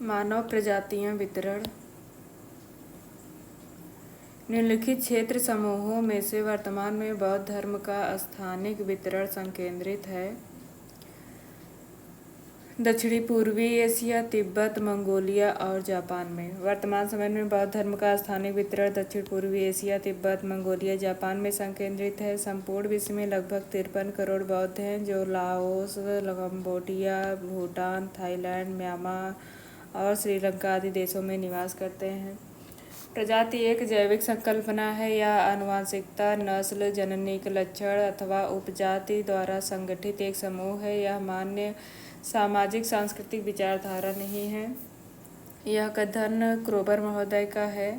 मानव प्रजातियां वितरण। निम्नलिखित क्षेत्र समूहों में से वर्तमान में बौद्ध धर्म का स्थानिक वितरण संकेंद्रित है। दक्षिणी पूर्वी एशिया, तिब्बत, मंगोलिया और जापान में। वर्तमान समय में बौद्ध धर्म का स्थानिक वितरण दक्षिण पूर्वी एशिया, तिब्बत, मंगोलिया, जापान में संकेंद्रित है। संपूर्ण विश्व में लगभग 53 करोड़ बौद्ध हैं जो Laos, Cambodia, Bhutan, Thailand, Myanmar और श्रीलंका आदि देशों में निवास करते हैं। प्रजाति एक जैविक संकल्पना है या आनुवंशिकता, नस्ल, जननिक लक्षण अथवा उपजाति द्वारा संगठित एक समूह है। यह मान्य सामाजिक सांस्कृतिक विचारधारा नहीं है। यह कथन क्रोबर महोदय का है।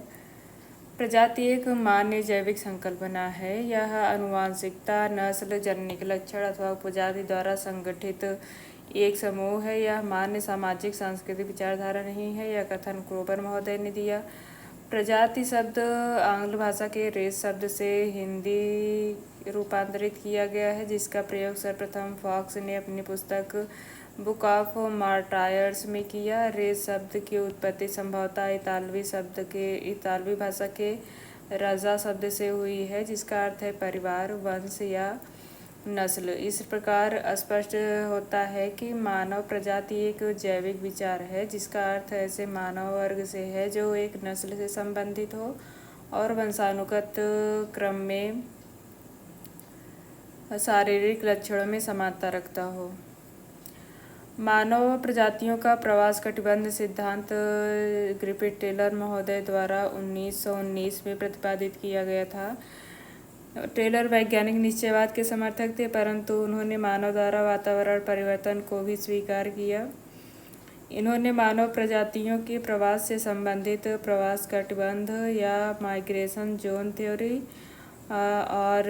प्रजाति एक मान्य जैविक संकल्पना है। यह आनुवंशिकता, नस्ल, जननिक लक्षण अथवा उपजाति द्वारा संगठित एक समूह है। यह मान्य सामाजिक सांस्कृतिक विचारधारा नहीं है। यह कथन क्रोबर महोदय ने दिया। प्रजाति शब्द आंग्ल भाषा के रेस शब्द से हिंदी रूपांतरित किया गया है, जिसका प्रयोग सर्वप्रथम फॉक्स ने अपनी पुस्तक बुक ऑफ मार्टायर्स में किया। रेस शब्द की उत्पत्ति संभवतः इतालवी भाषा के राजा शब्द से हुई है, जिसका अर्थ है परिवार, वंश या नस्ल। इस प्रकार स्पष्ट होता है कि मानव प्रजाति एक जैविक विचार है, जिसका अर्थ ऐसे मानव वर्ग से है जो एक नस्ल से संबंधित हो और वंशानुगत क्रम में शारीरिक लक्षणों में समानता रखता हो। मानव प्रजातियों का प्रवास कटिबंध सिद्धांत ग्रिफिथ टेलर महोदय द्वारा 1919 में प्रतिपादित किया गया था। टेलर वैज्ञानिक निश्चयवाद के समर्थक थे, परंतु उन्होंने मानव द्वारा वातावरण परिवर्तन को भी स्वीकार किया। इन्होंने मानव प्रजातियों के प्रवास से संबंधित प्रवास कटिबंध या माइग्रेशन जोन थ्योरी और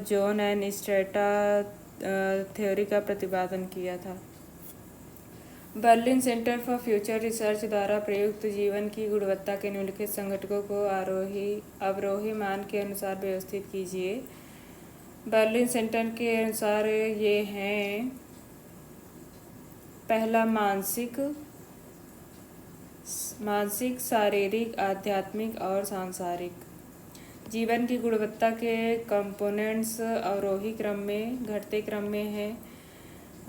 जोन एंड स्ट्रेटा थ्योरी का प्रतिपादन किया था। Berlin centre for future research द्वारा प्रयुक्त जीवन की गुणवत्ता के निम्नलिखित संघटकों को अवरोही मान के अनुसार व्यवस्थित कीजिए। बर्लिन सेंटर के अनुसार ये हैं: पहला, मानसिक, शारीरिक, आध्यात्मिक और सांसारिक। जीवन की गुणवत्ता के कंपोनेंट्स अवरोही क्रम में, घटते क्रम में हैं: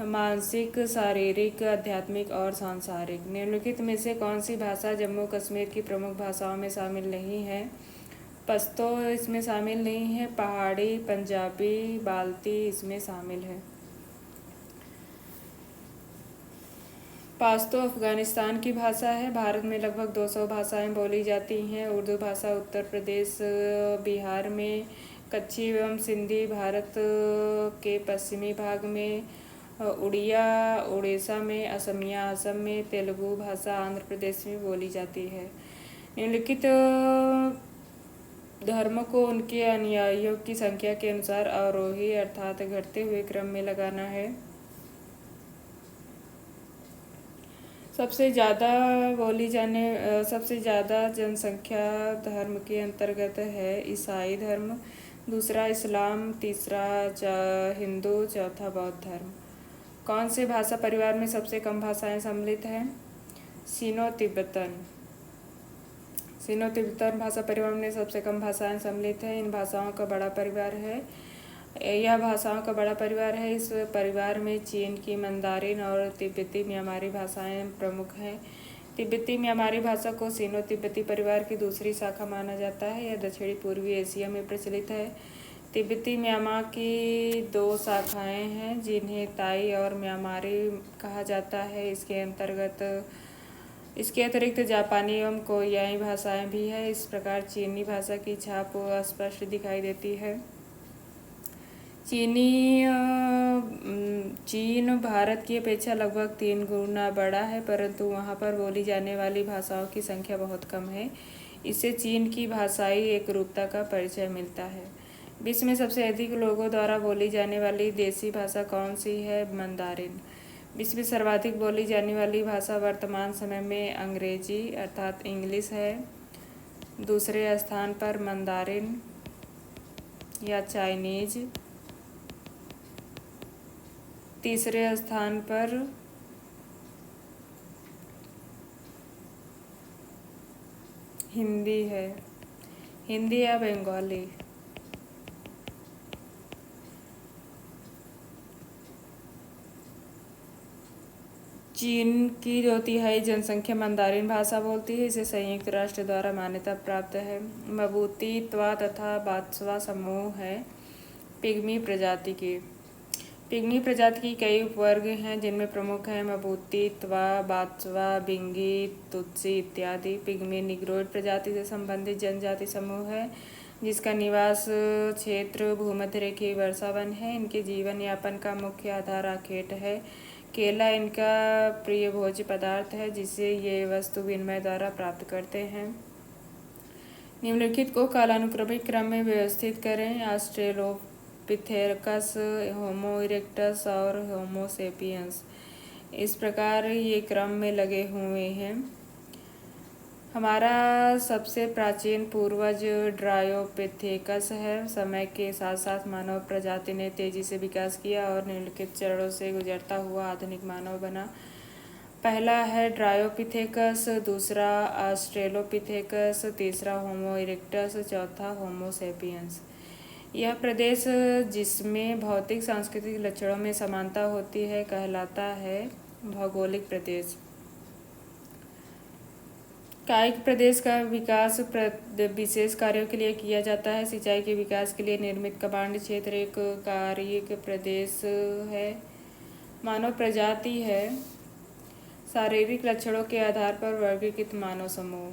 मानसिक, शारीरिक, आध्यात्मिक और सांसारिक। निम्नलिखित में से कौन सी भाषा जम्मू कश्मीर की प्रमुख भाषाओं में शामिल नहीं है? पश्तो इसमें शामिल नहीं है। पहाड़ी, पंजाबी, बाल्ती इसमें शामिल है। पश्तो अफगानिस्तान की भाषा है। भारत में लगभग 200 भाषाएं बोली जाती हैं। उर्दू भाषा उत्तर प्रदेश, बिहार में, कच्छी एवं सिंधी भारत के पश्चिमी भाग में, उड़िया उड़ीसा में, असमिया असम में, तेलुगु भाषा आंध्र प्रदेश में बोली जाती है। निम्नलिखित धर्म को उनके अनुयायियों की संख्या के अनुसार अवरोही अर्थात घटते हुए क्रम में लगाना है। सबसे ज़्यादा जनसंख्या धर्म के अंतर्गत है ईसाई धर्म, दूसरा इस्लाम, तीसरा हिंदू, चौथा बौद्ध धर्म। कौन से भाषा परिवार में सबसे कम भाषाएं सम्मिलित हैं? सीनो तिब्बतन भाषा परिवार में सबसे कम भाषाएं सम्मिलित हैं। इन भाषाओं का बड़ा परिवार है। यह भाषाओं का बड़ा परिवार है। इस परिवार में चीन की मंदारिन और तिब्बती म्यांमारी भाषाएं प्रमुख हैं। तिब्बती म्यांमारी भाषा को सीनो तिब्बती परिवार की दूसरी शाखा माना जाता है। यह दक्षिणी पूर्वी एशिया में प्रचलित है। तिब्बती म्यांमार की 2 शाखाएं हैं, जिन्हें ताई और म्यांमारी कहा जाता है। इसके अतिरिक्त जापानी एवं कोरियाई भाषाएं भी हैं। इस प्रकार चीनी भाषा की छाप स्पष्ट दिखाई देती है। चीन भारत की अपेक्षा लगभग 3 गुना बड़ा है, परंतु वहाँ पर बोली जाने वाली भाषाओं की संख्या बहुत कम है। इससे चीन की भाषाई एकरूपता का परिचय मिलता है। विश्व में सबसे अधिक लोगों द्वारा बोली जाने वाली देशी भाषा कौन सी है? मंदारिन। विश्व में सर्वाधिक बोली जाने वाली भाषा वर्तमान समय में अंग्रेजी अर्थात इंग्लिश है। दूसरे स्थान पर मंदारिन या चाइनीज, तीसरे स्थान पर हिंदी है, हिंदी या बंगाली। चीन की 2/3 जनसंख्या मंदारिन भाषा बोलती है। इसे संयुक्त राष्ट्र द्वारा मान्यता प्राप्त है। मबूती, त्वा तथा बात्सवा समूह है पिग्मी प्रजाति के। पिग्मी प्रजाति की कई उपवर्ग हैं, जिनमें प्रमुख हैं मबूती, त्वा, बात्सवा, बिंगी, तुत्सी इत्यादि। पिग्मी निग्रोइड प्रजाति से संबंधित जनजाति समूह है, जिसका निवास क्षेत्र भूमध्य रेखीय वर्षा वन है। इनके जीवन यापन का मुख्य आधार आखेट है। केला इनका प्रिय भोज्य पदार्थ है, जिसे ये वस्तु विनिमय द्वारा प्राप्त करते हैं। निम्नलिखित को कालानुक्रमिक क्रम में व्यवस्थित करें। ऑस्ट्रेलोपिथेरकस, होमो इरेक्टस और होमो सेपियंस। इस प्रकार ये क्रम में लगे हुए हैं। हमारा सबसे प्राचीन पूर्वज ड्रायोपिथेकस है। समय के साथ साथ मानव प्रजाति ने तेजी से विकास किया और निम्नलिखित चरणों से गुजरता हुआ आधुनिक मानव बना। पहला है ड्रायोपिथेकस, दूसरा ऑस्ट्रेलोपिथेकस, तीसरा होमो इरेक्टस, चौथा होमो सेपियंस। यह प्रदेश जिसमें भौतिक सांस्कृतिक लक्षणों में समानता होती है कहलाता है भौगोलिक प्रदेश। कायिक प्रदेश का विकास विशेष कार्यों के लिए किया जाता है। सिंचाई के विकास के लिए निर्मित कमांड क्षेत्र एक कायिक प्रदेश है। मानव प्रजाति है। शारीरिक लक्षणों के आधार पर वर्गीकृत मानव समूह।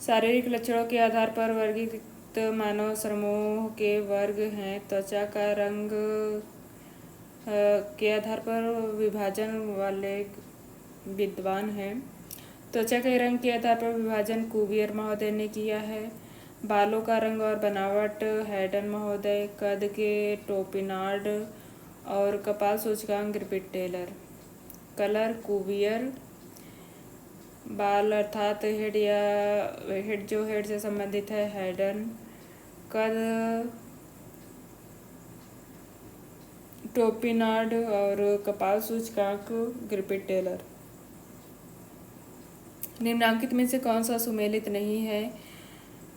शारीरिक लक्षणों के आधार पर वर्गीकृत मानव समूह के वर्ग हैं। त्वचा का रंग के आधार पर विभाजन वाले विद्वान हैं। त्वचा के रंग के आधार पर विभाजन कुवियर महोदय ने किया है। बालों का रंग और बनावट हैडन महोदय। कद के टोपिनार्ड और कपाल सूचकांक ग्रिफिथ टेलर। Colour Cuvier. बाल अर्थात हेड या हेड जो हेड से संबंधित है हैडन। कद टोपिनार्ड और कपाल सूचकांक ग्रिफिथ टेलर। निम्नांकित में से कौन सा सुमेलित नहीं है?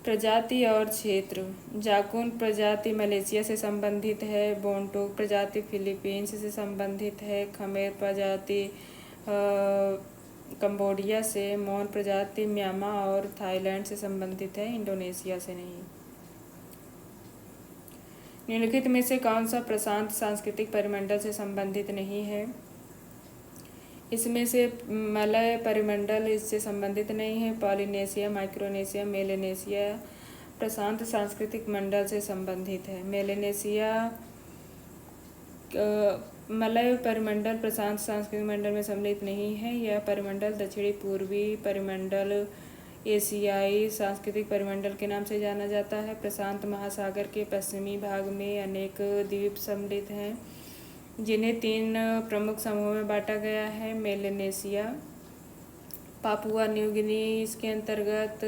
प्रजाति और क्षेत्र। जाकुन प्रजाति मलेशिया से संबंधित है। बोंटोक प्रजाति फिलीपींस से संबंधित है। खमेर प्रजाति कंबोडिया से। मोन प्रजाति म्यांमार और थाईलैंड से संबंधित है, इंडोनेशिया से नहीं। निम्नलिखित में से कौन सा प्रशांत सांस्कृतिक परिमंडल से संबंधित नहीं है? इसमें से मलय परिमंडल इससे संबंधित नहीं है। पॉलिनेशिया, माइक्रोनेशिया, मेलेनेशिया प्रशांत सांस्कृतिक मंडल से संबंधित है। मेलेनेशिया मलय परिमंडल प्रशांत सांस्कृतिक मंडल में सम्मिलित नहीं है। यह परिमंडल दक्षिणी पूर्वी परिमंडल एशियाई सांस्कृतिक परिमंडल के नाम से जाना जाता है। प्रशांत महासागर के पश्चिमी भाग में अनेक द्वीप सम्मिलित हैं, जिन्हें 3 प्रमुख समूहों में बांटा गया है। मेलेनेशिया, पापुआ न्यू गिनी इसके अंतर्गत,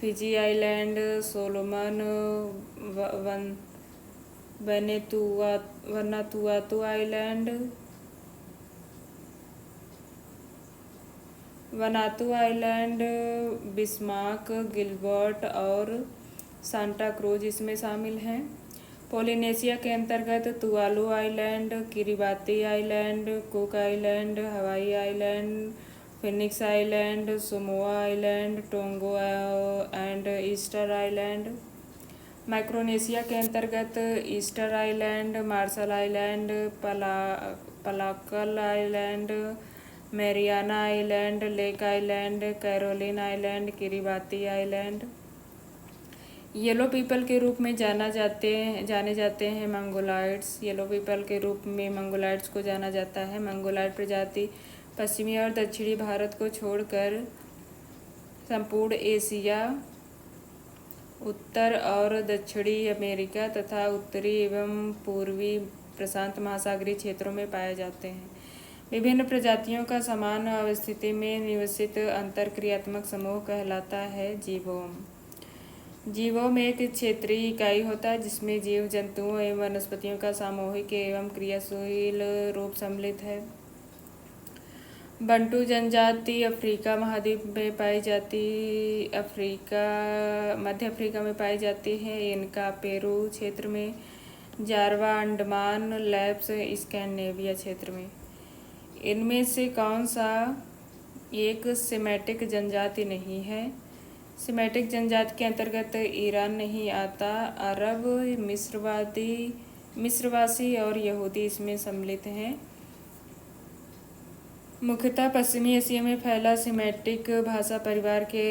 Fiji island, Solomon, Vanuatu island, Bismarck, Gilbert और सांता क्रूज इसमें शामिल हैं। पोलिनेशिया के अंतर्गत Tuvalu island, Kiribati island, Cook island, Hawaii island, Phoenix island, Samoa island, Tonga and Easter island. Micronesia के अंतर्गत ईस्टर आइलैंड, मार्शल आइलैंड, पलाकल island, Mariana island, lake island, Caroline island, Kiribati island. Yellow people के रूप में जाने जाते हैं मंगोलाइड्स। Yellow people के रूप में मंगोलाइड्स को जाना जाता है। मंगोलाइड प्रजाति पश्चिमी और दक्षिणी भारत को छोड़कर संपूर्ण एशिया, उत्तर और दक्षिणी अमेरिका तथा उत्तरी एवं पूर्वी प्रशांत महासागरीय क्षेत्रों में पाए जाते हैं। विभिन्न प्रजातियों का समान अवस्थिति में निवसित अंतरक्रियात्मक समूह कहलाता है जीवोम। जीवोम एक क्षेत्रीय इकाई होता है, जिसमें जीव जंतुओं एवं वनस्पतियों का सामूहिक एवं क्रियाशील रूप सम्मिलित है। बंटू जनजाति अफ्रीका महाद्वीप में पाई जाती मध्य अफ्रीका में पाई जाती है। इनका पेरू क्षेत्र में, जारवा अंडमान लैप्स स्कैंडिनेविया क्षेत्र में। इनमें से कौन सा एक सेमेटिक जनजाति नहीं है? सेमेटिक जनजाति के अंतर्गत ईरान नहीं आता। अरब, मिस्रवासी और यहूदी इसमें सम्मिलित हैं। मुख्यतः पश्चिमी एशिया में फैला सेमेटिक भाषा परिवार के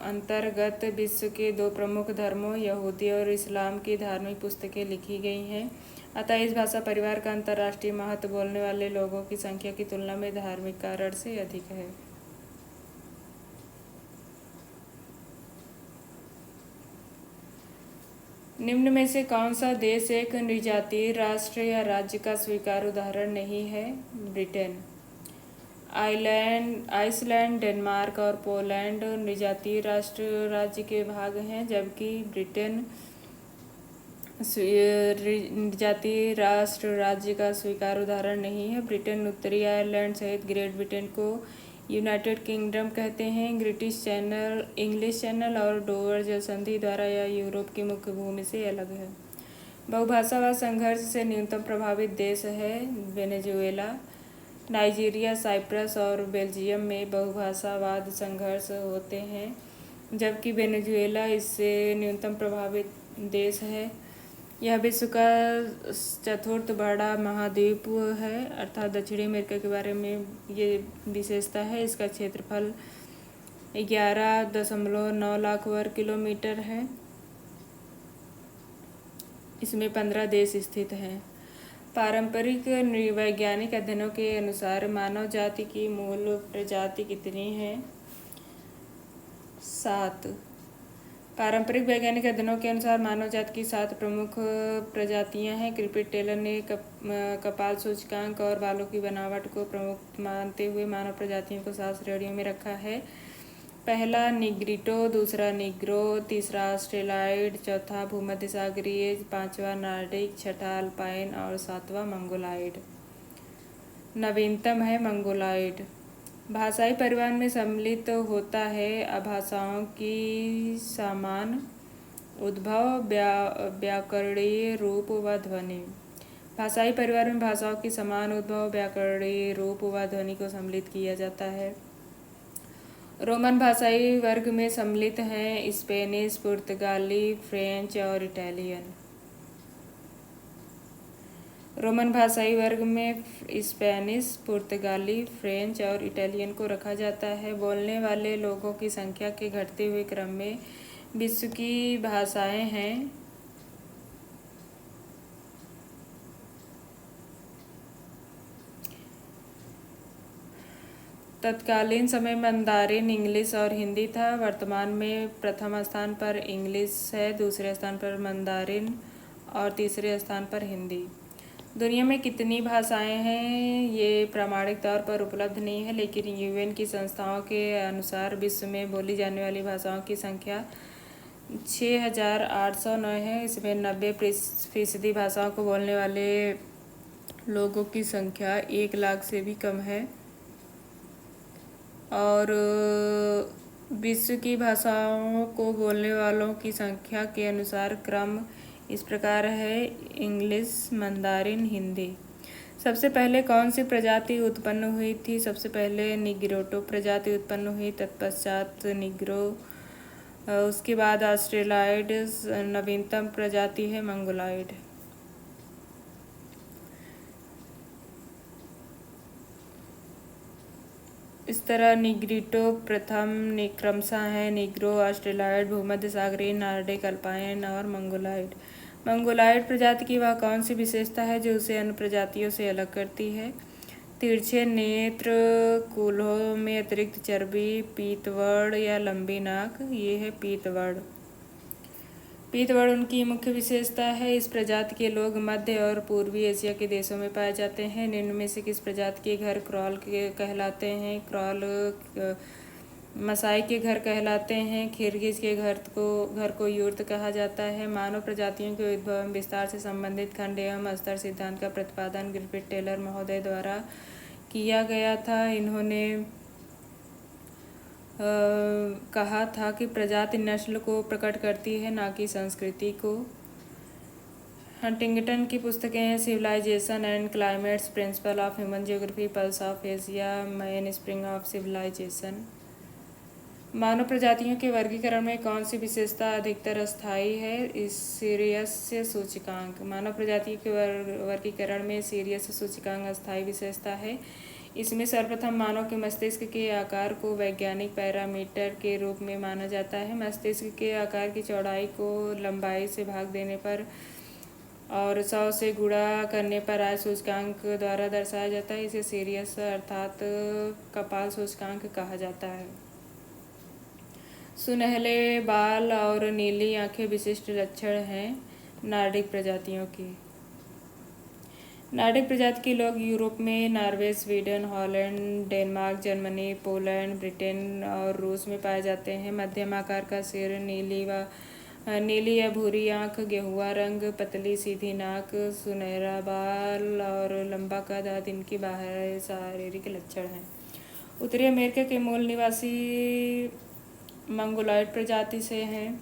अंतर्गत विश्व के दो प्रमुख धर्मों यहूदी और इस्लाम की धार्मिक पुस्तकें लिखी गई हैं। अतः इस भाषा परिवार का अंतर्राष्ट्रीय महत्व बोलने वाले लोगों की संख्या की तुलना में धार्मिक कारण से अधिक है। निम्न में से कौन सा देश एक निजातीय राष्ट्र या राज्य का स्वीकार्य उदाहरण नहीं है? ब्रिटेन। आइसलैंड, डेनमार्क और पोलैंड निजातीय राष्ट्र राज्य के भाग हैं, जबकि ब्रिटेन निजातीय राष्ट्र राज्य का स्वीकार्य उदाहरण नहीं है। ब्रिटेन उत्तरी आयरलैंड सहित ग्रेट ब्रिटेन को यूनाइटेड किंगडम कहते हैं। इंग्लिश चैनल और डोवर जलसंधि द्वारा यह यूरोप की मुख्य भूमि से अलग है। बहुभाषावाद संघर्ष से न्यूनतम प्रभावित देश है वेनेजुएला। नाइजीरिया, साइप्रस और बेल्जियम में बहुभाषावाद संघर्ष होते हैं, जबकि वेनेजुएला इससे न्यूनतम प्रभावित देश है। यह विश्व का चतुर्थ बड़ा महाद्वीप है, अर्थात दक्षिणी अमेरिका के बारे में ये विशेषता है। इसका क्षेत्रफल 11.9 लाख वर्ग किलोमीटर है। इसमें 15 देश स्थित हैं। पारंपरिक वैज्ञानिक अध्ययनों के अनुसार मानव जाति की मूल प्रजाति कितनी है? 7। पारंपरिक वैज्ञानिक अध्ययनों के अनुसार मानव जाति की 7 प्रमुख प्रजातियां हैं। क्रिपिट टेलर ने कपाल सूचकांक और बालों की बनावट को प्रमुख मानते हुए मानव प्रजातियों को 7 श्रेणियों में रखा है। पहला निग्रिटो, दूसरा निग्रो, तीसरा ऑस्ट्रेलॉइड, चौथा भूमध्य सागरीय, पांचवा नॉर्डिक, छठा अल्पाइन और सातवां मंगोलॉइड। नवीनतम है मंगोलॉइड। भाषाई परिवार में सम्मिलित होता है अभाषाओं की समान उद्भव, व्याकरणीय रूप व ध्वनि। भाषाई परिवार में भाषाओं की समान उद्भव, व्याकरणीय रूप व ध्वनि को सम्मिलित किया जाता है। रोमन भाषाई वर्ग में सम्मिलित हैं स्पेनिश, पुर्तगाली, फ्रेंच और इटालियन। रोमन भाषाई वर्ग में स्पेनिश, पुर्तगाली, फ्रेंच और इटालियन को रखा जाता है। बोलने वाले लोगों की संख्या के घटते हुए क्रम में विश्व की भाषाएं हैं। तत्कालीन समय मंदारिन, इंग्लिश और हिंदी था। वर्तमान में प्रथम स्थान पर इंग्लिश है, दूसरे स्थान पर मंदारिन और तीसरे स्थान पर हिंदी। दुनिया में कितनी भाषाएं हैं ये प्रामाणिक तौर पर उपलब्ध नहीं है, लेकिन यूएन की संस्थाओं के अनुसार विश्व में बोली जाने वाली भाषाओं की संख्या 6,809 है। इसमें 90% भाषाओं को बोलने वाले लोगों की संख्या 1 लाख से भी कम है। और विश्व की भाषाओं को बोलने वालों की संख्या के अनुसार क्रम इस प्रकार है: इंग्लिश, मंदारिन, हिंदी। सबसे पहले कौन सी प्रजाति उत्पन्न हुई थी? सबसे पहले निग्रोटो प्रजाति उत्पन्न हुई, तत्पश्चात निग्रो, उसके बाद ऑस्ट्रेलॉइड, नवीनतम प्रजाति है मंगोलॉइड। इस तरह निग्रिटो प्रथम क्रमशः है: निग्रो, ऑस्ट्रेलॉइड, भूमध्य सागरीय, नॉर्डिक, अल्पाइन और मंगोलॉइड। मंगोलॉइड प्रजाति की वह कौन सी विशेषता है जो उसे अन्य प्रजातियों से अलग करती है? तिरछे नेत्र, कूल्हों में अतिरिक्त चर्बी, पीतवर्ण या लंबी नाक। ये है पीतवर्ण। पीतवर्ण उनकी मुख्य विशेषता है। इस प्रजाति के लोग मध्य और पूर्वी एशिया के देशों में पाए जाते हैं। निम्न में से किस प्रजाति के घर क्रॉल के कहलाते हैं? क्रॉल मसाई के घर कहलाते हैं। खिरगिज के घर को यूर्त कहा जाता है। मानव प्रजातियों के उद्भव एवं विस्तार से संबंधित खंड एवं स्तर सिद्धांत का प्रतिपादन ग्रिफिथ टेलर महोदय द्वारा किया गया था। इन्होंने कहा था कि प्रजाति नस्ल को प्रकट करती है, ना कि संस्कृति को। हंटिंगटन की पुस्तकें हैं civilization and climates, principle of human geography, pulse of Asia, mainspring of civilization. मानव प्रजातियों के वर्गीकरण में कौन सी विशेषता अधिकतर अस्थायी है? इस सीरियस सूचकांक। मानव प्रजातियों के वर्गीकरण में सीरियस सूचकांक अस्थायी विशेषता है। इसमें सर्वप्रथम मानव के मस्तिष्क के आकार को वैज्ञानिक पैरामीटर के रूप में माना जाता है। मस्तिष्क के आकार की चौड़ाई को लंबाई से भाग देने पर और 100 से गुणा करने पर आय सूचकांक द्वारा दर्शाया जाता है। इसे सीरियस अर्थात कपाल सूचकांक कहा जाता है। सुनहले बाल और नीली आंखें विशिष्ट लक्षण हैं नॉर्डिक प्रजातियों की। नॉर्डिक प्रजाति के लोग यूरोप में Norway, Sweden, Holland, Denmark, Germany, Poland, Britain और रूस में पाए जाते हैं। मध्यम आकार का सिर, नीली या भूरी आंख, गेहुआ रंग, पतली सीधी नाक, सुनहरा बाल और लंबा कद आदि इनकी बाहर शारीरिक लक्षण हैं। उत्तरी अमेरिका के मूल निवासी मंगोलॉयड प्रजाति से हैं।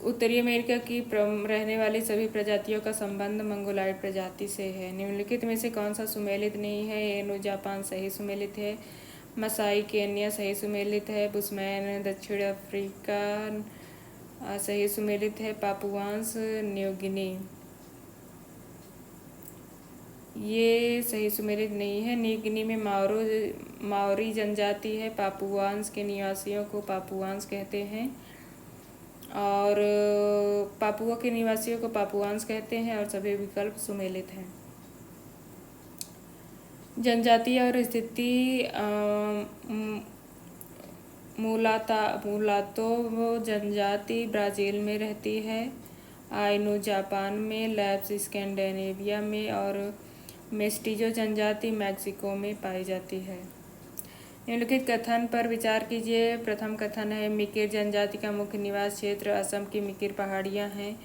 उत्तरी अमेरिका की रहने वाली सभी प्रजातियों का संबंध मंगोलॉयड प्रजाति से है। निम्नलिखित में से कौन सा सुमेलित नहीं है? एनु जापान सही सुमेलित है। मसाई केन्या सही सुमेलित है। बुशमैन दक्षिण अफ्रीका सही सुमेलित है। पापुआंस न्यू गिनी ये सही सुमेलित नहीं है। न्यू गिनी में माओरी जनजाति है। पापुआंस के निवासियों को पापुआंस कहते हैं और पापुआ के निवासियों को पापुआंस कहते हैं और सभी विकल्प सुमेलित हैं। जनजाति और स्थिति मुलातो जनजाति ब्राज़ील में रहती है। आइनू जापान में, लैप्स स्कैंडिनेविया में और मेस्टिजो जनजाति मैक्सिको में पाई जाती है। निम्नलिखित कथन पर विचार कीजिए। प्रथम कथन है मिकिर जनजाति का मुख्य निवास क्षेत्र असम की मिकिर पहाड़ियाँ हैं।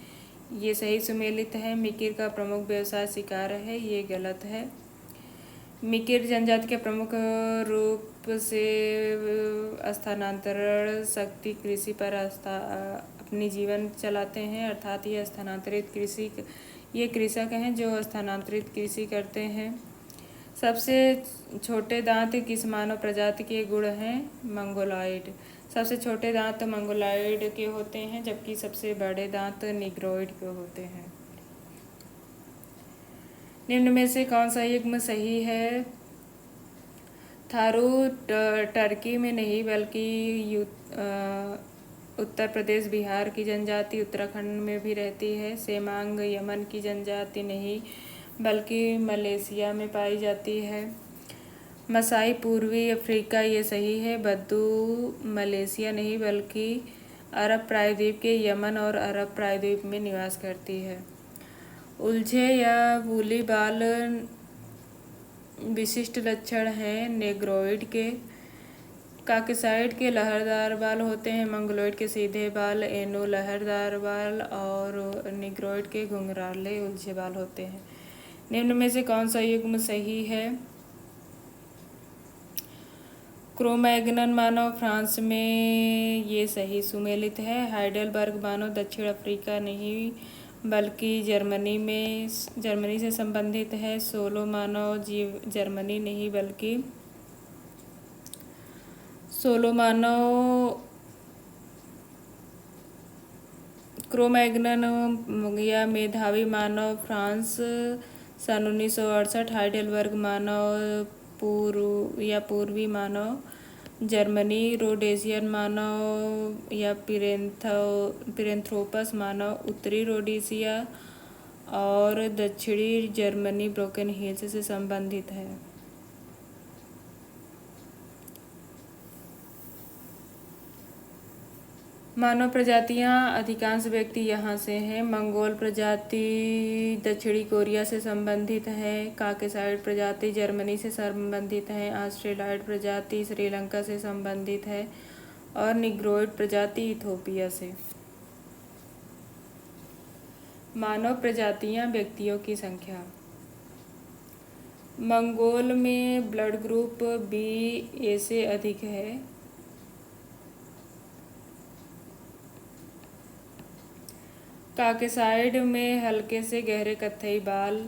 ये सही सुमेलित है। मिकिर का प्रमुख व्यवसाय शिकार है। ये गलत है। मिकिर जनजाति के प्रमुख रूप से स्थानांतरण शक्ति कृषि पर अपनी जीवन चलाते हैं, अर्थात ये कृषक हैं जो स्थानांतरित कृषि करते हैं। सबसे छोटे दांत किस मानव प्रजाति के गुण हैं? मंगोलॉयड। सबसे छोटे दांत मंगोलॉयड के होते हैं, जबकि सबसे बड़े दांत निग्रोइड के होते हैं। निम्न में से कौन सा युग्म सही है? थारू टर्की में नहीं बल्कि उत्तर प्रदेश बिहार की जनजाति उत्तराखंड में भी रहती है। सेमांग यमन की जनजाति नहीं बल्कि मलेशिया में पाई जाती है। मसाई पूर्वी अफ्रीका ये सही है। बद्दू मलेशिया नहीं बल्कि अरब प्रायद्वीप के यमन और अरब प्रायद्वीप में निवास करती है। उलझे या वूली बाल विशिष्ट लक्षण हैं नेग्रोइड के। काकेसाइड के लहरदार बाल होते हैं। मंगोलॉयड के सीधे बाल, एनो लहरदार बाल और निग्रोइड के घुंघराले उलझे बाल होते हैं। निम्न में से कौन सा युग्म सही है? क्रोमैग्नन मानव फ्रांस में ये सही सुमेलित है। हाइडेलबर्ग मानव दक्षिण अफ्रीका नहीं बल्कि जर्मनी से संबंधित है। सोलो मानव जर्मनी नहीं बल्कि क्रोमैग्नन या मेधावी मानव फ्रांस सन 1968। हाइडेलबर्ग मानव पूर्वी मानव जर्मनी। रोडेशियन मानव या पिरेंथ्रोपस मानव उत्तरी रोडेशिया और दक्षिणी जर्मनी ब्रोकन हिल्स से संबंधित है। मानव प्रजातियां अधिकांश व्यक्ति यहाँ से हैं। मंगोल प्रजाति दक्षिणी कोरिया से संबंधित है। काकेसाइड प्रजाति जर्मनी से संबंधित है। ऑस्ट्रेलॉयड प्रजाति श्रीलंका से संबंधित है और निग्रोइड प्रजाति इथोपिया से। मानव प्रजातियां व्यक्तियों की संख्या। मंगोल में ब्लड ग्रुप बी ए से अधिक है। काकेसाइड में हल्के से गहरे कत्थई बाल।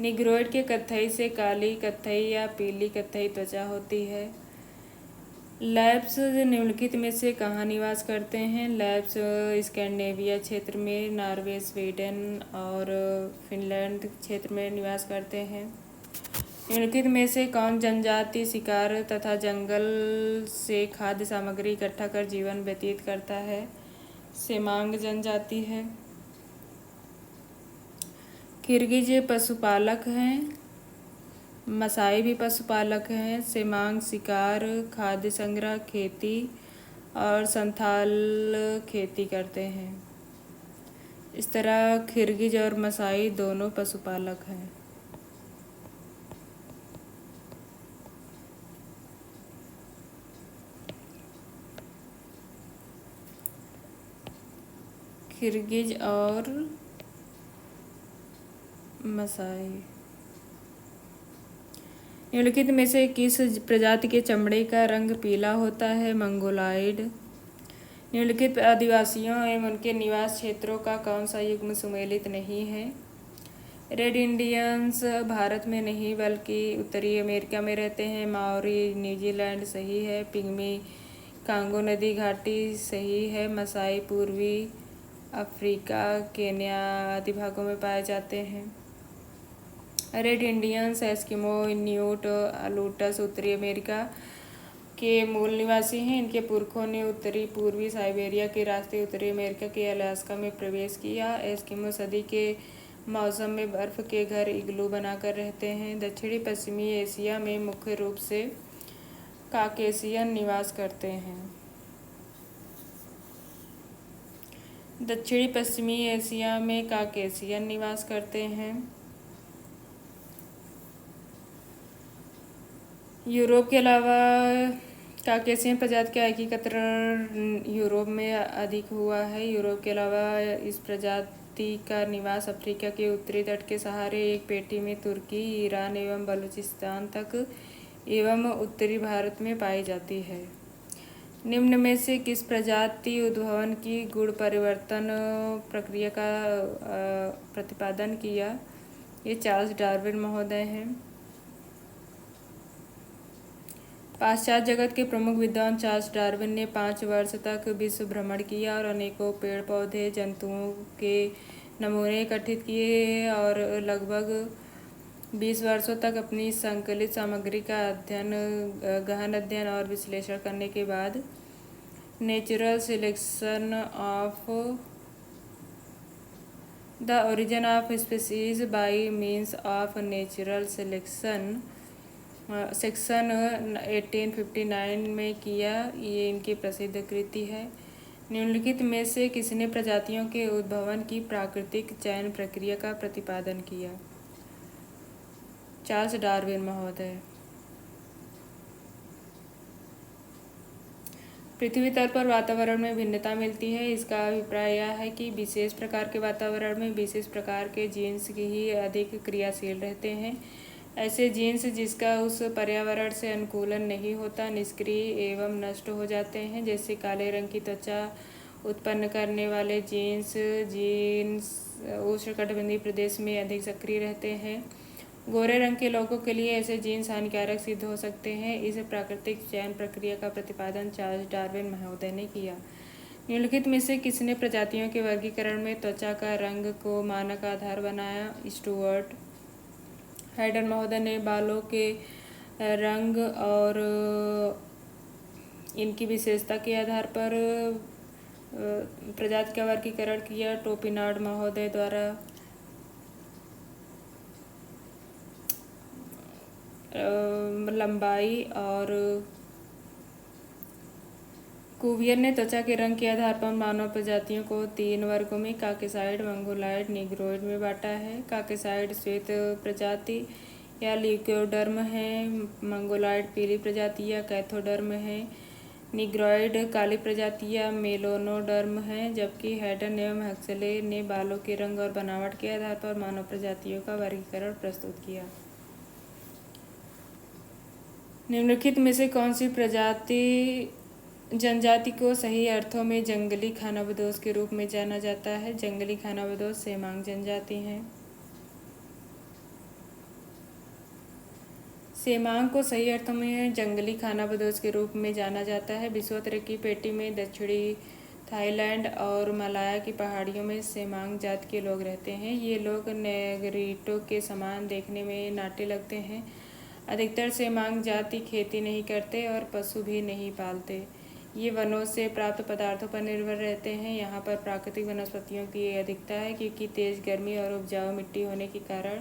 निग्रोइड के कत्थई से काली कत्थई या पीली कत्थई त्वचा होती है। लैप्स निम्नलिखित में से कहाँ निवास करते हैं? लैप्स स्कैंडिनेविया क्षेत्र में, नॉर्वे, स्वीडन और फिनलैंड क्षेत्र में निवास करते हैं। निम्नलिखित में से कौन जनजाति शिकार तथा जंगल से खाद्य सामग्री इकट्ठा कर जीवन व्यतीत करता है? सेमांग जनजाति है। किर्गिज पशुपालक हैं। मसाई भी पशुपालक हैं। सेमांग शिकार, खाद्य संग्रह, खेती और संथाल खेती करते हैं। इस तरह किर्गिज और मसाई दोनों पशुपालक हैं। किर्गिज और मसाई। निम्नलिखित में से किस प्रजाति के चमड़े का रंग पीला होता है? मंगोलाइड। निम्नलिखित आदिवासियों एवं उनके निवास क्षेत्रों का कौन सा युग्म सुमेलित नहीं है? रेड इंडियंस भारत में नहीं बल्कि उत्तरी अमेरिका में रहते हैं। माओरी न्यूजीलैंड सही है। पिग्मी कांगो नदी घाटी सही है। मसाई पूर्वी अफ्रीका, केन्या आदि भागों में पाए जाते हैं। रेड इंडियंस, एस्किमो, इन्यूट, अलूटस उत्तरी अमेरिका के मूल निवासी हैं। इनके पुरखों ने उत्तरी पूर्वी साइबेरिया के रास्ते उत्तरी अमेरिका के अलास्का में प्रवेश किया। एस्किमो सर्दी के मौसम में बर्फ के घर इग्लू बनाकर रहते हैं। दक्षिणी पश्चिमी एशिया में मुख्य रूप से काकेशियन निवास करते हैं। दक्षिणी पश्चिमी एशिया में काकेशियन निवास करते हैं। यूरोप के अलावा काकेशियन प्रजाति का एकीकरण यूरोप में अधिक हुआ है। यूरोप के अलावा इस प्रजाति का निवास अफ्रीका के उत्तरी तट के सहारे एक पेटी में तुर्की, ईरान एवं बलूचिस्तान तक एवं उत्तरी भारत में पाई जाती है। निम्न में से किस प्रजाति उद्भवन की गुण परिवर्तन प्रक्रिया का प्रतिपादन किया? ये चार्ल्स डार्विन महोदय हैं। पाश्चात्य जगत के प्रमुख विद्वान चार्ल्स डार्विन ने 5 वर्ष तक विश्व भ्रमण किया और अनेकों पेड़ पौधे, जंतुओं के नमूने एकत्रित किए और लगभग 20 वर्षों तक अपनी संकलित सामग्री का गहन अध्ययन और विश्लेषण करने के बाद natural selection of the origin of species bye means of natural selection section 1859 में किया। ये इनकी प्रसिद्ध कृति है। निम्नलिखित में से किसने प्रजातियों के उद्भवन की प्राकृतिक चयन प्रक्रिया का प्रतिपादन किया? चार्ल्स डार्विन महोदय। पृथ्वी तल पर वातावरण में भिन्नता मिलती है। इसका अभिप्राय यह है कि विशेष प्रकार के वातावरण में विशेष प्रकार के जीन्स ही अधिक क्रियाशील रहते हैं। ऐसे जीन्स जिसका उस पर्यावरण से अनुकूलन नहीं होता निष्क्रिय एवं नष्ट हो जाते हैं। जैसे काले रंग की त्वचा उत्पन्न करने वाले जीन्स उष्णकटिबंधीय प्रदेश में अधिक सक्रिय रहते हैं। गोरे रंग के लोगों के लिए ऐसे जीन्स हानिकारक सिद्ध हो सकते हैं। इस प्राकृतिक चयन प्रक्रिया का प्रतिपादन चार्ल्स डार्विन महोदय ने किया। निम्नलिखित में से किसने प्रजातियों के वर्गीकरण में त्वचा का रंग को मानक आधार बनाया? स्टुअर्ट। हैडन महोदय ने बालों के रंग और इनकी विशेषता के आधार पर प्रजाति का वर्गीकरण किया। टोपिनाड महोदय द्वारा लंबाई और कुवियर ने त्वचा के रंग के आधार पर मानव प्रजातियों को 3 वर्गों में काकेसाइड, मंगोलाइड, निग्रोइड में बांटा है। काकेसाइड श्वेत प्रजाति या ल्यूकोडर्म है। मंगोलाइड पीली प्रजाति या कैथोडर्म है। निग्रोइड काली प्रजातियां मेलोनोडर्म हैं, जबकि हैडन एवं हक्सले ने बालों के रंग और बनावट के आधार पर मानव प्रजातियों का वर्गीकरण प्रस्तुत किया। निम्नलिखित में से कौन सी जनजाति को सही अर्थों में जंगली खानाबदोश के रूप में जाना जाता है? जंगली खानाबदोश सेमांग जनजाति हैं। सेमांग को सही अर्थों में जंगली खानाबदोश के रूप में जाना जाता है। विश्वोत्तर की पेटी में दक्षिणी थाईलैंड और मलाया की पहाड़ियों में सेमांग जाति के लोग रहते हैं। ये लोग नेग्रिटो के समान देखने में नाटे लगते हैं। अधिकतर सेमांग जाति खेती नहीं करते और पशु भी नहीं पालते। ये वनों से प्राप्त पदार्थों पर निर्भर रहते हैं। यहाँ पर प्राकृतिक वनस्पतियों की अधिकता है, क्योंकि तेज गर्मी और उपजाऊ मिट्टी होने के कारण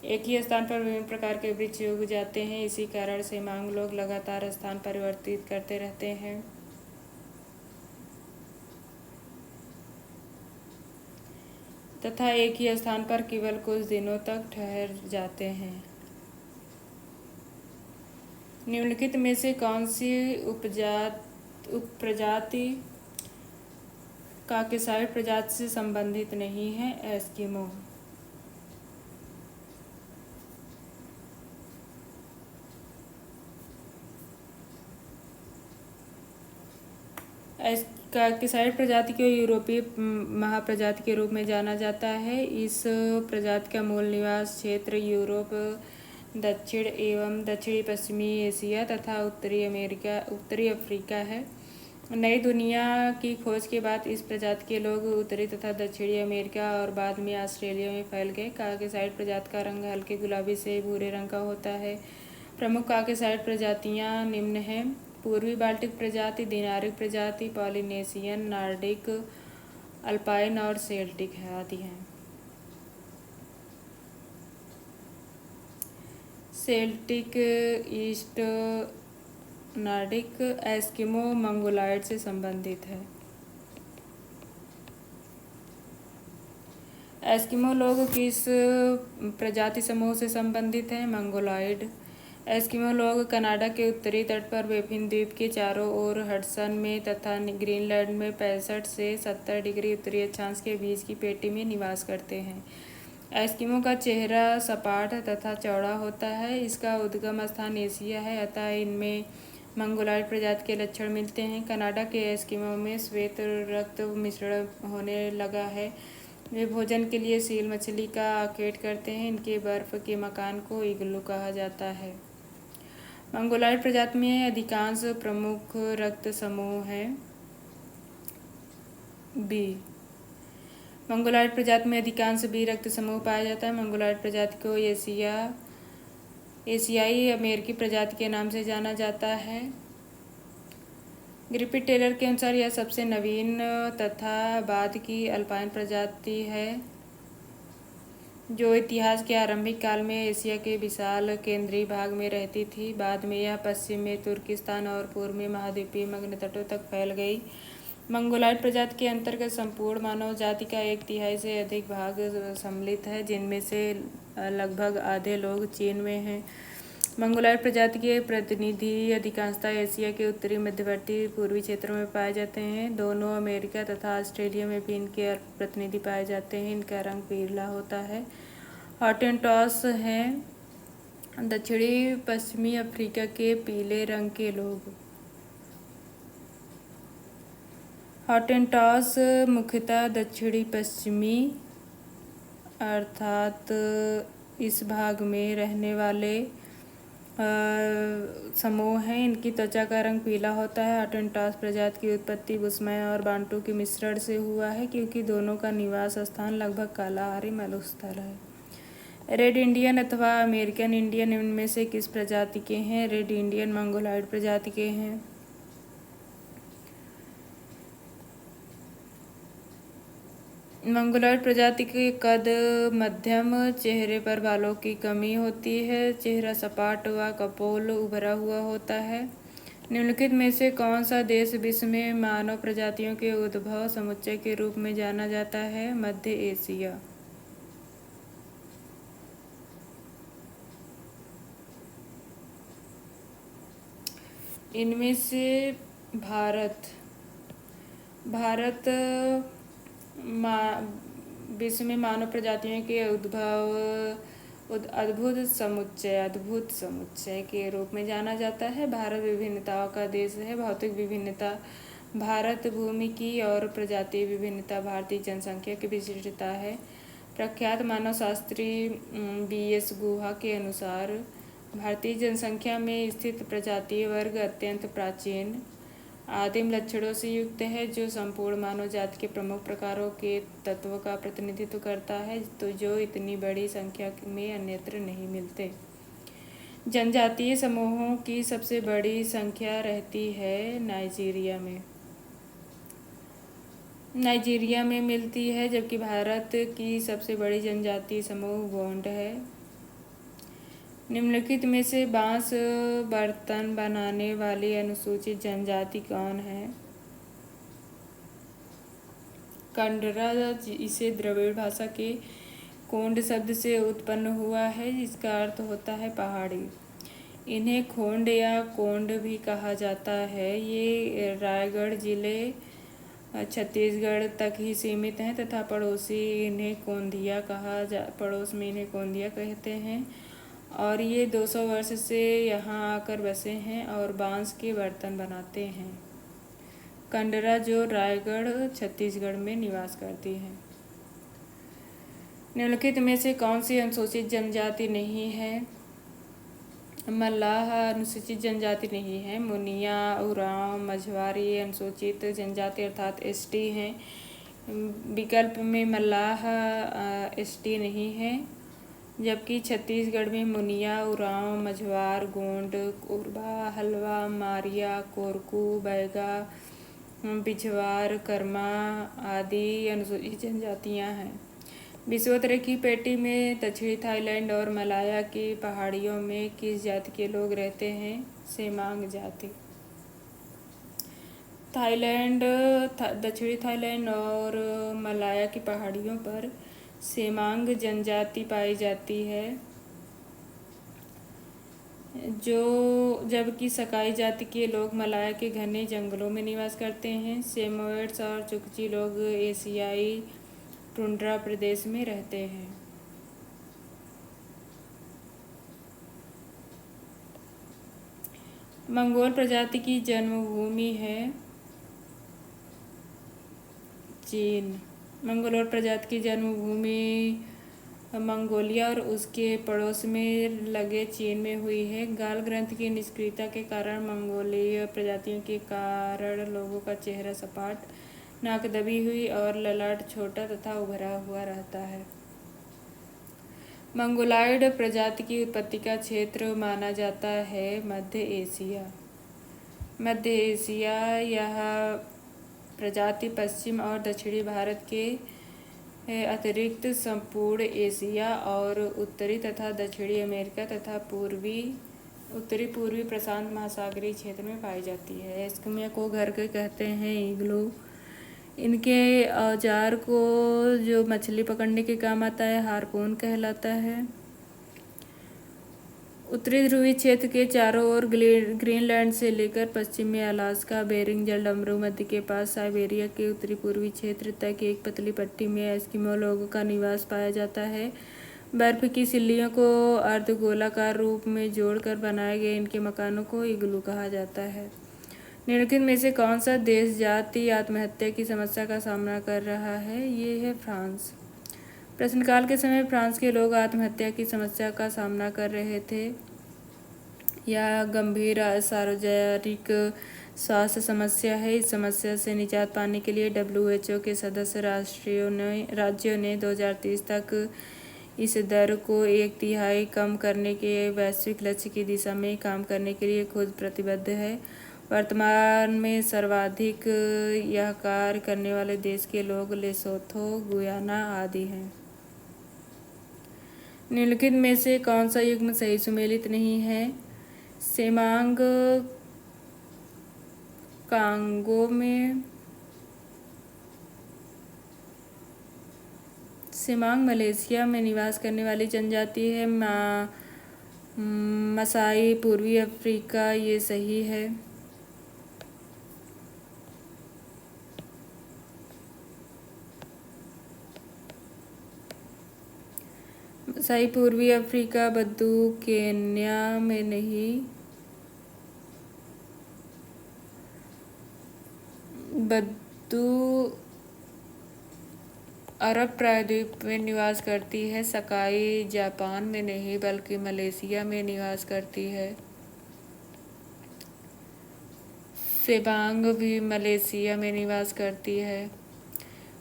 एक ही स्थान पर विभिन्न प्रकार के वृक्ष उग जाते हैं। इसी कारण सेमांग लोग लगातार स्थान परिवर्तित करते रहते हैं तथा एक ही स्थान पर केवल कुछ दिनों तक ठहर जाते हैं। निम्नलिखित में से कौन सी उपप्रजाति काकेसाइड प्रजाति से संबंधित नहीं है? एस्किमो। काकेसाइड प्रजाति को यूरोपीय महाप्रजाति के रूप में जाना जाता है। इस प्रजाति का मूल निवास क्षेत्र यूरोप, दक्षिण एवं दक्षिणी पश्चिमी एशिया तथा उत्तरी अफ्रीका है। नई दुनिया की खोज के बाद इस प्रजाति के लोग उत्तरी तथा दक्षिणी अमेरिका और बाद में ऑस्ट्रेलिया में फैल गए। काकेसाइड प्रजाति का रंग हल्के गुलाबी से भूरे रंग का होता है। प्रमुख काकेसाइड प्रजातियां निम्न हैं: पूर्वी बाल्टिक प्रजाति, दिनारिक प्रजाति, पॉलिनेशियन, नॉर्डिक, अल्पाइन और सेल्टिक आदि हैं। Celtic, east Nordic, Eskimo Mongoloid से संबंधित है। एस्किमो लोग किस प्रजाति समूह से संबंधित हैं? मंगोलॉयड। एस्किमो लोग कनाडा के उत्तरी तट पर बेफिन द्वीप के चारों ओर, हडसन में तथा ग्रीनलैंड में 65 से 70 डिग्री उत्तरी अक्षांश के बीच की पेटी में निवास करते हैं। एस्किमो का चेहरा सपाट तथा चौड़ा होता है। इसका उद्गम स्थान एशिया है, अतः इनमें मंगोलॉयड प्रजाति के लक्षण मिलते हैं। कनाडा के एस्किमो में श्वेत रक्त मिश्रण होने लगा है। वे भोजन के लिए सील मछली का आखेट करते हैं। इनके बर्फ के मकान को इग्लू कहा जाता है। मंगोलॉयड प्रजाति में अधिकांश प्रमुख रक्त समूह हैं। बी। मंगोलॉयड प्रजाति में अधिकांश बी रक्त समूह पाया जाता है। मंगोलॉयड प्रजाति को एशियाई अमेरिकी प्रजाति के नाम से जाना जाता है। ग्रिफिथ टेलर के अनुसार यह सबसे नवीन तथा बाद की अल्पाइन प्रजाति है, जो इतिहास के आरंभिक काल में एशिया के विशाल केंद्रीय भाग में रहती थी। बाद में यह पश्चिम में तुर्किस्तान और पूर्व में महाद्वीपीय मग्न तटों तक फैल गई। मंगोलॉयड प्रजाति के अंतर्गत संपूर्ण मानव जाति का 1/3 से अधिक भाग सम्मिलित है, जिनमें से लगभग आधे लोग चीन में हैं। मंगोलॉयड प्रजाति के प्रतिनिधि अधिकांशतः एशिया के उत्तरी, मध्यवर्ती, पूर्वी क्षेत्रों में पाए जाते हैं। दोनों अमेरिका तथा ऑस्ट्रेलिया में भी इनके अल्प प्रतिनिधि पाए जाते हैं। इनका रंग पीला होता है। हॉटेंटॉस हैं दक्षिणी पश्चिमी अफ्रीका के पीले रंग के लोग। हॉटेंटॉस मुख्यतः दक्षिणी पश्चिमी अर्थात इस भाग में रहने वाले समूह हैं। इनकी त्वचा का रंग पीला होता है। हॉटेंटॉस प्रजाति की उत्पत्ति बुशमैन और बांटू के मिश्रण से हुआ है, क्योंकि दोनों का निवास स्थान लगभग कालाहारी मरुस्थल है। रेड इंडियन अथवा अमेरिकन इंडियन इनमें से किस प्रजाति के हैं? रेड इंडियन मंगोलॉयड प्रजाति के हैं। मंगोलॉयड प्रजाति के कद मध्यम, चेहरे पर बालों की कमी होती है, चेहरा सपाट व कपोल उभरा हुआ होता है। निम्नलिखित में से कौन सा देश विश्व में मानव प्रजातियों के उद्भव समुच्चय के रूप में जाना जाता है? मध्य एशिया। इनमें से भारत भारत विश्व में मानव प्रजातियों के अद्भुत समुच्चय के रूप में जाना जाता है। भारत विभिन्नताओं का देश है। भौतिक विभिन्नता भारत भूमि की और प्रजाति विभिन्नता भारतीय जनसंख्या की विशिष्टता है। प्रख्यात मानवशास्त्री B.S. गुहा के अनुसार भारतीय जनसंख्या में स्थित प्रजातीय वर्ग अत्यंत प्राचीन आदिम लक्षणों से युक्त है, जो संपूर्ण मानव जाति के प्रमुख प्रकारों के तत्वों का प्रतिनिधित्व करता है, तो जो इतनी बड़ी संख्या में अन्यत्र नहीं मिलते। जनजातीय समूहों की सबसे बड़ी संख्या रहती है नाइजीरिया में मिलती है, जबकि भारत की सबसे बड़ी जनजातीय समूह गोंड है। निम्नलिखित में से बांस बर्तन बनाने वाली अनुसूचित जनजाति कौन है? कंडरा, इसे द्रविड़ भाषा के कोंड शब्द से उत्पन्न हुआ है, जिसका अर्थ होता है पहाड़ी। इन्हें खोंड या कोंड भी कहा जाता है। ये रायगढ़ जिले छत्तीसगढ़ तक ही सीमित हैं तथा पड़ोस में इन्हें कोंदिया कहते हैं और ये 200 वर्ष से यहाँ आकर बसे हैं और बांस के बर्तन बनाते हैं। कंडरा, जो रायगढ़ छत्तीसगढ़ में निवास करती है। निम्नलिखित में से कौन सी अनुसूचित जनजाति नहीं है? मल्लाह अनुसूचित जनजाति नहीं है। मुनिया, उरांव, मझवारी अनुसूचित जनजाति अर्थात ST हैं। विकल्प में मल्लाह ST नहीं है, जबकि छत्तीसगढ़ में मुनिया, उरांव, मझवार, गोंड, कोरबा, हलवा, मारिया, कोरकू, बैगा, बिझवार, कर्मा आदि अनुसूचित जनजातियां हैं। विषुवत की पेटी में दक्षिणी थाईलैंड और मलाया की पहाड़ियों में किस जाति के लोग रहते हैं? सेमांग जाति। दक्षिणी थाईलैंड और मलाया की पहाड़ियों पर सेमांग जनजाति पाई जाती है, जबकि सकाई जाति के लोग मलाया के घने जंगलों में निवास करते हैं। सेमोयड्स और चुकची लोग एशियाई टुंड्रा प्रदेश में रहते हैं। मंगोल प्रजाति की जन्मभूमि है चीन। मंगोल प्रजाति की जन्मभूमि मंगोलिया और उसके पड़ोस में लगे चीन में हुई है। गाल ग्रंथि की निष्क्रियता के कारण मंगोलीय प्रजातियों के कारण लोगों का चेहरा सपाट, नाक दबी हुई और ललाट छोटा तथा उभरा हुआ रहता है। मंगोलाइड प्रजाति की उत्पत्ति का क्षेत्र माना जाता है मध्य एशिया। यह प्रजाति पश्चिम और दक्षिणी भारत के अतिरिक्त संपूर्ण एशिया और उत्तरी तथा दक्षिणी अमेरिका तथा उत्तरी पूर्वी प्रशांत महासागरीय क्षेत्र में पाई जाती है। एस्किमो को घर के कहते हैं इग्लू। इनके औजार को जो मछली पकड़ने के काम आता है हार्पून कहलाता है। उत्तरी ध्रुवीय क्षेत्र के चारों ओर ग्रीनलैंड से लेकर पश्चिम में अलास्का, बेरिंग जलडमरू, मध्य के पास साइबेरिया के उत्तरी पूर्वी क्षेत्र तक एक पतली पट्टी में एस्किमो लोगों का निवास पाया जाता है। बर्फ की सिल्लियों को अर्धगोलाकार रूप में जोड़कर बनाए गए इनके मकानों को इग्लू कहा जाता है। निम्नलिखित में से कौन सा देश जाति आत्महत्या की समस्या का सामना कर रहा है? ये है फ्रांस। प्रश्नकाल के समय फ्रांस के लोग आत्महत्या की समस्या का सामना कर रहे थे। यह गंभीर सार्वजनिक स्वास्थ्य समस्या है। इस समस्या से निजात पाने के लिए WHO के सदस्य राज्यों ने 2030 तक इस दर को 1/3 कम करने के वैश्विक लक्ष्य की दिशा में काम करने के लिए खुद प्रतिबद्ध है। वर्तमान में सर्वाधिक यह कार्य करने वाले देश के लोग लेसोथो, गुयाना आदि हैं। निम्नलिखित में से कौन सा युग्म सही सुमेलित नहीं है? सेमांग कांगो में, सेमांग मलेशिया में निवास करने वाली जनजाति है। मसाई पूर्वी अफ्रीका, ये सही है। सही पूर्वी अफ्रीका बद्दू केन्या में नहीं, बद्दू अरब प्रायद्वीप में निवास करती है। सकाई जापान में नहीं बल्कि मलेशिया में निवास करती है। सेबांग भी मलेशिया में निवास करती है।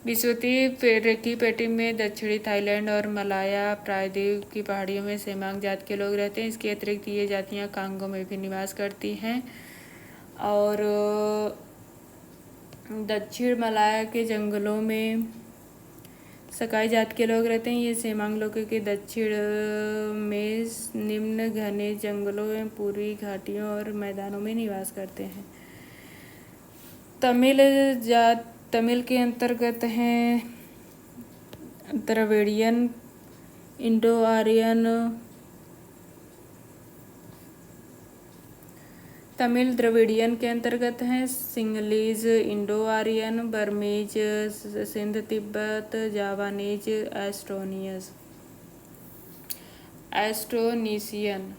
विषुवतीय की पेटी में दक्षिणी थाईलैंड और मलाया प्रायद्वीप की पहाड़ियों में सेमांग जात के लोग रहते हैं। इसके अतिरिक्त ये जातियाँ कांगो में भी निवास करती हैं और दक्षिण मलाया के जंगलों में सकाई जात के लोग रहते हैं। ये सेमांग लोगों के दक्षिण में निम्न घने जंगलों में पूर्वी घाटियों और मैदानों में निवास करते हैं। तमिल के अंतर्गत हैं Dravidian, Indo Aryan. Tamil Dravidian के अंतर्गत हैं Sinhalese, Indo Aryan, Burmese, Sindh Tibet, Javanese, Austronesian.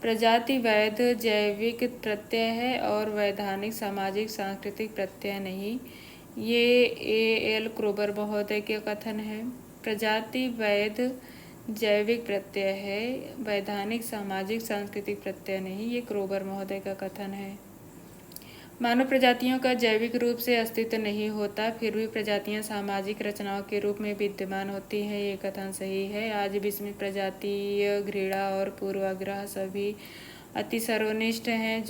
प्रजाति वैध जैविक प्रत्यय है और वैधानिक सामाजिक सांस्कृतिक प्रत्यय नहीं। ये एल क्रोबर महोदय के कथन है। प्रजाति वैध जैविक प्रत्यय है, वैधानिक सामाजिक सांस्कृतिक प्रत्यय नहीं, ये क्रोबर महोदय का कथन है। मानव प्रजातियों का जैविक रूप से अस्तित्व नहीं होता, फिर भी प्रजातियां सामाजिक रचनाओं के रूप में विद्यमान होती हैं, ये कथन सही है। आज विश्व में प्रजातीय घृणा और पूर्वाग्रह सभी अति सर्वनिष्ठ हैं,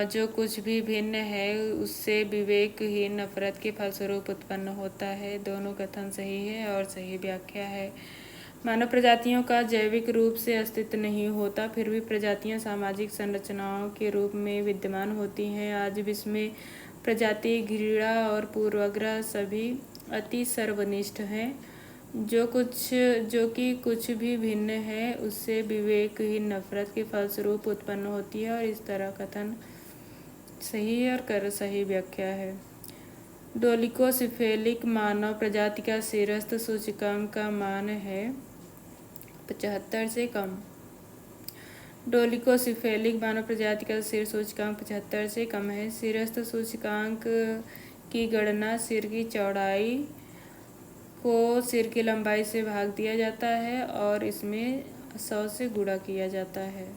जो कुछ भी भिन्न है उससे विवेकहीन नफरत के फलस्वरूप उत्पन्न होता है। दोनों कथन सही है और सही व्याख्या है। मानव प्रजातियों का जैविक रूप से अस्तित्व नहीं होता, फिर भी प्रजातियां सामाजिक संरचनाओं के रूप में विद्यमान होती हैं। आज विश्व में प्रजातीय घृणा और पूर्वाग्रह सभी अति सर्वनिष्ठ हैं, जो कि कुछ भी भिन्न है उससे विवेकहीन नफरत के फलस्वरूप उत्पन्न होती है और इस तरह कथन सही है और सही व्याख्या है। डोलिकोसिफेलिक मानव प्रजाति का सिरस्थ सूचकांक का मान है 75 से कम। डोलिकोसिफेलिक मानव प्रजाति का सिर सूचकांक 75 से कम है। सिरस्थ सूचकांक की गणना सिर की चौड़ाई को सिर की लंबाई से भाग दिया जाता है और इसमें 100 से गुणा किया जाता है।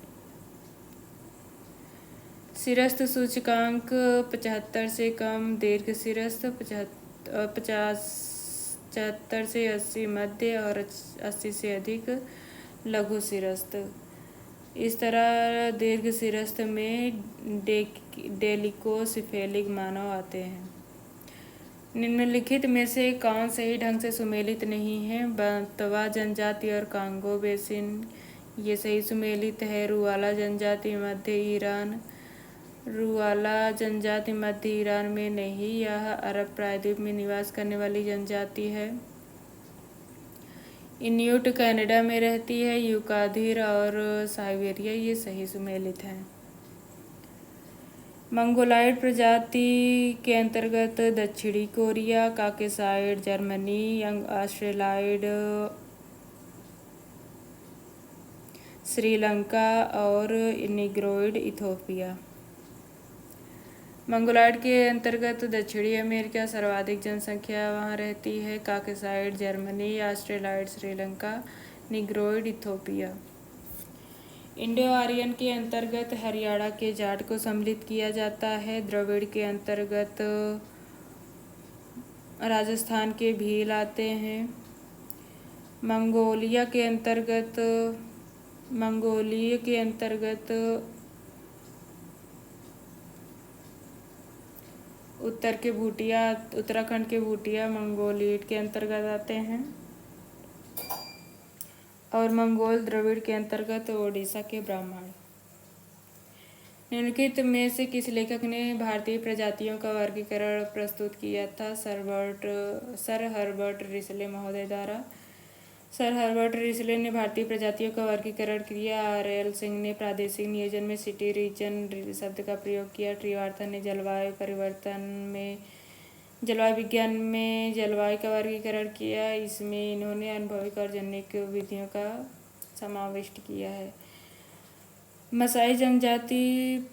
सिरस्थ सूचकांक 75 से कम, दीर्घ सिरस्थ 75 से 80 मध्य और 80 से अधिक लघु सिरस्थ। इस तरह दीर्घ सिरस्थ में डेलिकोसिफेलिक मानव आते हैं। निम्नलिखित में से कौन सही ढंग से सुमेलित नहीं है? बंतवा जनजाति और कांगो बेसिन, ये सही सुमेलित है। रुआला जनजाति मध्य ईरान, रुआला जनजाति मध्य ईरान में नहीं, यह अरब प्रायद्वीप में निवास करने वाली जनजाति है। इन्यूट कनाडा में रहती है। यूकाधिर और साइबेरिया, ये सही सुमेलित है। मंगोलाइड प्रजाति के अंतर्गत दक्षिणी कोरिया, काकेसाइड जर्मनी, ऑस्ट्रेलाइड श्रीलंका और निग्रोइड इथोपिया। मंगोलाइड के अंतर्गत दक्षिणी अमेरिका, सर्वाधिक जनसंख्या वहाँ रहती है। Caucasoid Germany, Australoid Sri Lanka, Negroid Ethiopia. Indo Aryan के अंतर्गत हरियाणा के जाट को सम्मिलित किया जाता है। द्रविड़ के अंतर्गत राजस्थान के भील आते हैं। मंगोलिया के अंतर्गत उत्तराखंड के भूटिया मंगोलियड के अंतर्गत आते हैं और मंगोल द्रविड़ के अंतर्गत ओडिशा के ब्राह्मण। निम्नलिखित में से किस लेखक ने भारतीय प्रजातियों का वर्गीकरण प्रस्तुत किया था? सर हर्बर्ट रिसले महोदय द्वारा। सर हर्बर्ट रिसले ने भारतीय प्रजातियों का वर्गीकरण किया। आर.एल. सिंह ने प्रादेशिक नियोजन में सिटी रीजन शब्द का प्रयोग किया। ट्रिवार्थन ने जलवायु परिवर्तन में जलवायु विज्ञान में जलवायु का वर्गीकरण किया। इसमें इन्होंने अनुभविक और जनिक विधियों का समाविष्ट किया है। मसाई जनजाति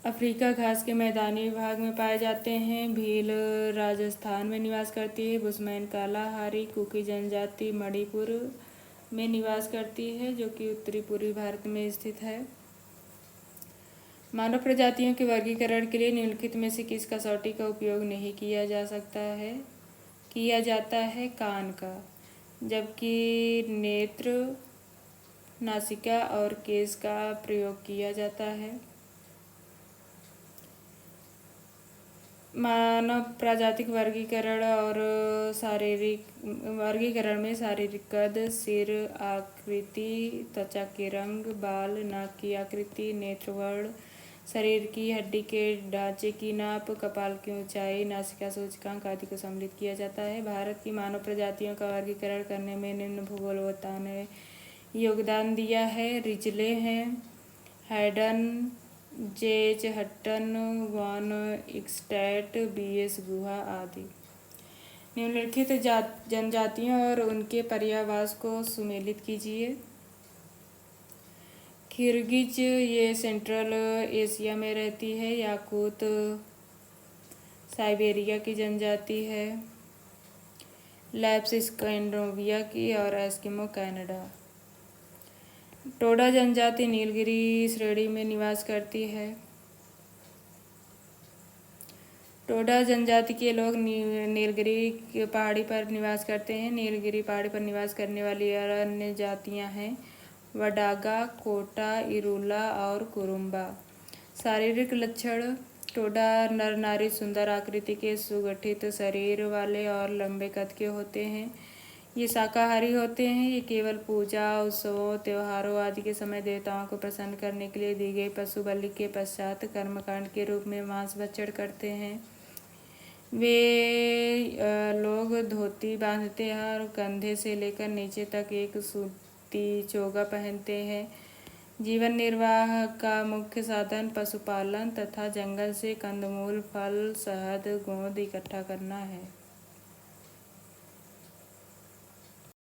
अफ्रीका घास के मैदानी भाग में पाए जाते हैं। भील राजस्थान में निवास करती है। बुशमैन कालाहारी कुकी जनजाति मणिपुर में निवास करती है, जो कि उत्तरी पूर्वी भारत में स्थित है। मानव प्रजातियों के वर्गीकरण के लिए निम्नलिखित में से किस कसौटी का उपयोग नहीं किया जाता है कान का, जबकि नेत्र, नासिका और केश का प्रयोग किया जाता है। मानव प्राजातिक वर्गीकरण और वर्गीकरण में शारीरिक कद, सिर आकृति, त्वचा के रंग, बाल, नाक की आकृति, नेत्र वर्ण, शरीर की हड्डी के ढांचे की नाप, कपाल की ऊंचाई, नासिका सूचकांक आदि को सम्मिलित किया जाता है। भारत की मानव प्रजातियों का वर्गीकरण करने में निम्न भूगोलवेत्ताओं ने योगदान दिया है। रिजले हैं, हैडन, जे.एच. हटन, वॉन इक्सटैट, बी.एस. गुहा आदि। निम्नलिखित जनजातियों और उनके पर्यायवास को सुमेलित कीजिए। किर्गिज, ये सेंट्रल एशिया में रहती है। याकूत साइबेरिया की जनजाति है। लैप्स स्कैंडिनेविया की और एस्किमो कनाडा। टोडा जनजाति नीलगिरी श्रेणी में निवास करती है। टोडा जनजाति के लोग नीलगिरी पहाड़ी पर निवास करते हैं। नीलगिरी पहाड़ी पर निवास करने वाली अन्य जातियां हैं वडागा, कोटा, इरूला और कुरुम्बा। शारीरिक लक्षण: टोडा नर नारी सुंदर आकृति के, सुगठित शरीर वाले और लंबे कद के होते हैं। ये शाकाहारी होते हैं। ये केवल पूजा, उत्सवों, त्योहारों आदि के समय देवताओं को प्रसन्न करने के लिए दी गई पशु बलि के पश्चात कर्मकांड के रूप में मांस भक्षण करते हैं। वे लोग धोती बांधते हैं और कंधे से लेकर नीचे तक एक सूती चोगा पहनते हैं। जीवन निर्वाह का मुख्य साधन पशुपालन तथा जंगल से कंदमूल, फल, शहद, गोंद इकट्ठा करना है।